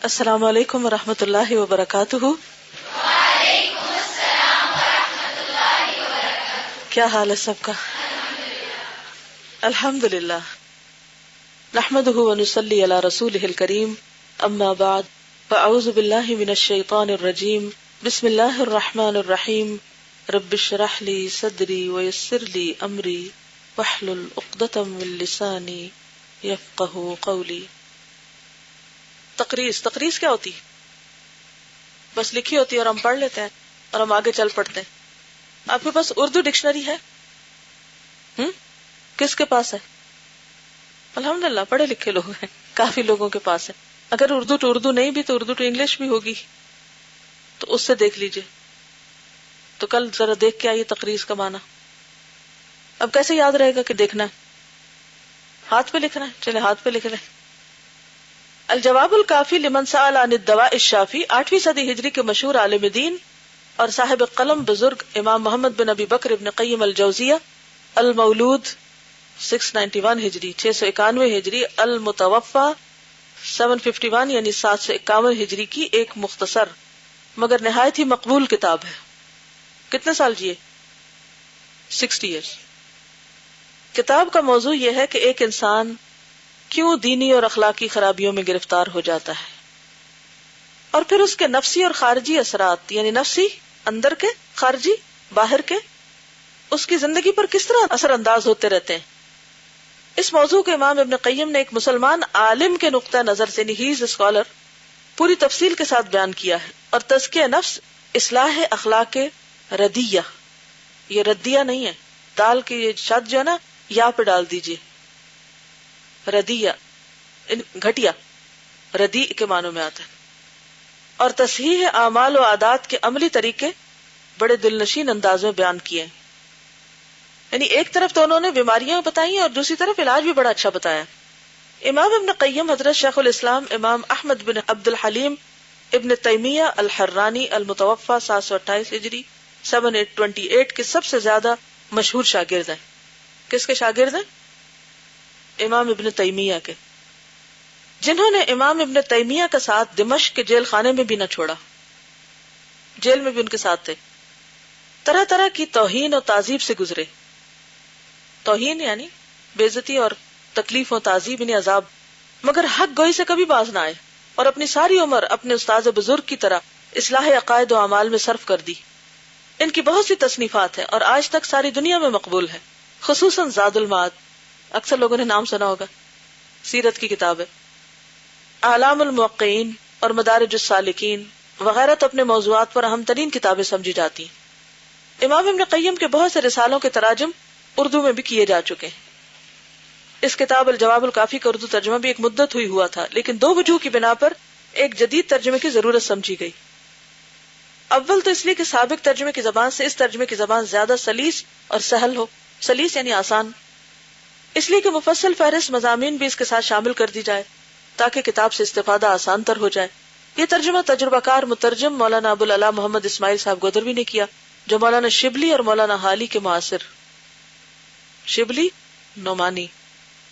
السلام علیکم ورحمۃ اللہ وبرکاتہ۔ وعلیکم السلام ورحمۃ اللہ وبرکاتہ۔ کیا حال ہے سب کا؟ الحمد للہ، نحمده ونصلی علی رسولہ الکریم، اما بعد فاعوذ باللہ من الشیطان الرجیم، بسم اللہ الرحمن الرحیم، رب اشرح لی صدری ویسر لی امری واحلل عقدۃ من لسانی یفقہوا قولی۔ تقریض کیا ہوتی؟ بس لکھی ہوتی ہے اور ہم پڑھ لیتے ہیں اور ہم آگے چل پڑتے ہیں۔ آپ کے پاس اردو ڈکشنری ہے؟ کس کے پاس ہے؟ الحمدللہ پڑھے لکھے لوگ ہیں، کافی لوگوں کے پاس ہے۔ اگر اردو ٹو اردو نہیں بھی تو اردو ٹو انگلش بھی ہوگی، تو اس سے دیکھ لیجئے۔ تو کل ذرا دیکھ کے آئیے تقریض کا معنی۔ اب کیسے یاد رہے گا کہ دیکھنا ہے؟ ہاتھ پہ لکھنا ہے؟ چلے ہاتھ پہ لکھ لیں۔ الجواب الکافی لمن سأل عن الدواء الشافی، 8ویں صدی ہجری کے مشہور عالم دین اور صاحب قلم بزرگ امام محمد بن ابی بکر ابن قیم الجوزیہ المولود 691 ہجری 691 ہجری المتوفى 751 یعنی 751 ہجری کی ایک مختصر مگر نہایت ہی مقبول کتاب ہے۔ کتنے سال جیے؟ 60 ایئرس۔ کتاب کا موضوع یہ ہے کہ ایک انسان کیوں دینی اور اخلاقی خرابیوں میں گرفتار ہو جاتا ہے، اور پھر اس کے نفسی اور خارجی اثرات، یعنی نفسی اندر کے، خارجی باہر کے، اس کی زندگی پر کس طرح اثر انداز ہوتے رہتے ہیں۔ اس موضوع کو امام ابن قیم نے ایک مسلمان عالم کے نقطہ نظر سے، ہی از اے اسکالر، پوری تفصیل کے ساتھ بیان کیا ہے۔ اور تزکیہ نفس اصلاح اخلاق ردیہ، یہ ردیہ نہیں ہے، دال کی یہ شد جو ہے نا یا پہ ڈال دیجئے، ردیہ گھٹیا، ردی کے معنوں میں آتا ہے۔ اور تصحیح اعمال و عادات کے عملی طریقے بڑے دلنشین انداز میں بیان کیے ہیں۔ یعنی ایک طرف تو انہوں نے بیماریاں بتائی اور دوسری طرف علاج بھی بڑا اچھا بتایا۔ امام ابن قیم حضرت شیخ الاسلام امام احمد بن عبد الحلیم ابن تیمیہ الحرانی المتوفى 728 ہجری 728 کے سب سے زیادہ مشہور شاگرد ہیں۔ کس کے شاگرد ہیں؟ امام ابن تیمیہ کے، جنہوں نے امام ابن تیمیہ کا ساتھ دمشق کے جیل خانے میں بھی نہ چھوڑا، جیل میں بھی ان کے ساتھ تھے۔ طرح طرح کی توہین و تعذیب سے گزرے۔ توہین یعنی بے عزتی اور تکلیف و تعذیب یعنی عذاب، مگر حق گوئی سے کبھی باز نہ آئے اور اپنی ساری عمر اپنے استاد بزرگ کی طرح اصلاح عقائد و اعمال میں صرف کر دی۔ ان کی بہت سی تصنیفات ہیں اور آج تک ساری دنیا میں مقبول ہے، خصوصاً زاد المعاد، اکثر لوگوں نے نام سنا ہوگا، سیرت کی کتاب ہے۔ اعلام الموقعین اور مدارج السالکین وغیرہ تو اپنے موضوعات پر اہم ترین کتابیں سمجھی جاتی ہیں۔ امام ابن قیم کے بہت سے رسالوں کے تراجم اردو میں بھی کیے جا چکے ہیں۔ اس کتاب الجواب الکافی کا اردو ترجمہ بھی ایک مدت ہوئی ہوا تھا، لیکن دو وجوہ کی بنا پر ایک جدید ترجمے کی ضرورت سمجھی گئی۔ اول تو اس لیے کہ سابق ترجمے کی زبان سے اس ترجمے کی زبان زیادہ سلیس اور سہل ہو، سلیس یعنی آسان، اس لیے کہ مفصل فہرست مضامین بھی اس کے ساتھ شامل کر دی جائے تاکہ کتاب سے استفادہ آسان تر ہو جائے۔ یہ ترجمہ تجربہ کار مترجم مولانا ابو العلا محمد اسماعیل صاحب گودروی نے کیا، جو مولانا شبلی اور مولانا حالی کے معاصر، شبلی نعمانی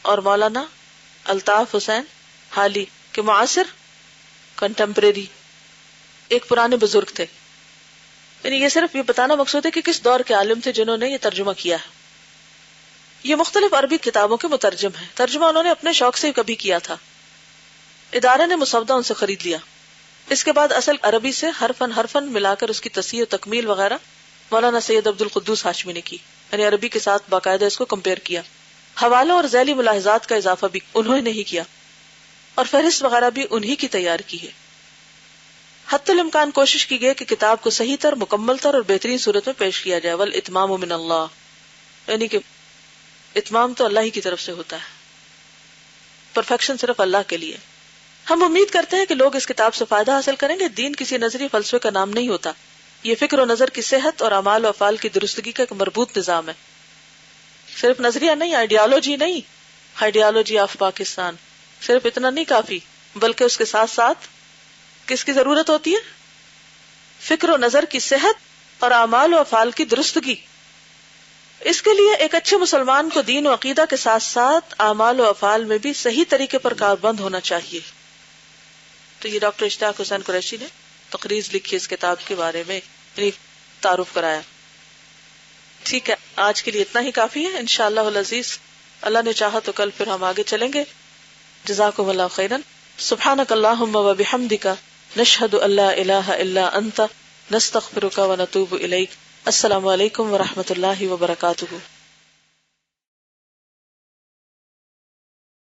اور مولانا الطاف حسین حالی کے معاصر، کنٹمپریری، ایک پرانے بزرگ تھے۔ یعنی یہ صرف یہ بتانا مقصود ہے کہ کس دور کے عالم تھے جنہوں نے یہ ترجمہ کیا ہے۔ یہ مختلف عربی کتابوں کے مترجم ہیں۔ ترجمہ انہوں نے اپنے شوق سے کبھی کیا تھا، ادارے نے مسودہ ان سے خرید لیا۔ اس کے بعد اصل عربی سے حرفن ملا کر اس کی تصحیح و تکمیل وغیرہ مولانا سید عبد القدوس ہاشمی نے کی، یعنی عربی کے ساتھ باقاعدہ اس کو کمپیئر کیا۔ حوالوں اور ذیلی ملاحظات کا اضافہ بھی انہوں نے ہی کیا، اور فہرست وغیرہ بھی انہی کی تیار کی ہے۔ حتی الامکان کوشش کی گئی کہ کتاب کو صحیح تر، مکمل تر اور بہترین صورت میں پیش کیا جائے۔ والاتمام من اللہ، یعنی کہ اتمام تو اللہ ہی کی طرف سے ہوتا ہے، پرفیکشن صرف اللہ کے لیے۔ ہم امید کرتے ہیں کہ لوگ اس کتاب سے فائدہ حاصل کریں گے۔ دین کسی نظری فلسفے کا نام نہیں ہوتا، یہ فکر و نظر کی صحت اور اعمال و افعال کی درستگی کا ایک مربوط نظام ہے۔ صرف نظریہ نہیں، آئیڈیالوجی نہیں، آئیڈیالوجی آف پاکستان، صرف اتنا نہیں کافی، بلکہ اس کے ساتھ ساتھ کس کی ضرورت ہوتی ہے؟ فکر و نظر کی صحت اور اعمال و افعال کی درستگی۔ اس کے لیے ایک اچھے مسلمان کو دین و عقیدہ کے ساتھ ساتھ اعمال و افعال میں بھی صحیح طریقے پر کاربند ہونا چاہیے۔ تو یہ ڈاکٹر اشتیاق حسین قریشی نے تقریض لکھی اس کتاب کے بارے میں، یعنی تعارف کرایا. ٹھیک ہے، آج کے لیے اتنا ہی کافی ہے. انشاءاللہ العزیز اللہ نے چاہا تو کل پھر ہم آگے چلیں گے. جزاکم اللہ خیرا. سبحانک اللہم و بحمدک، نشہد ان لا الہ الا انت، نستغفرک و نتوب الیک. السلام علیکم و رحمۃ اللہ وبرکاتہ.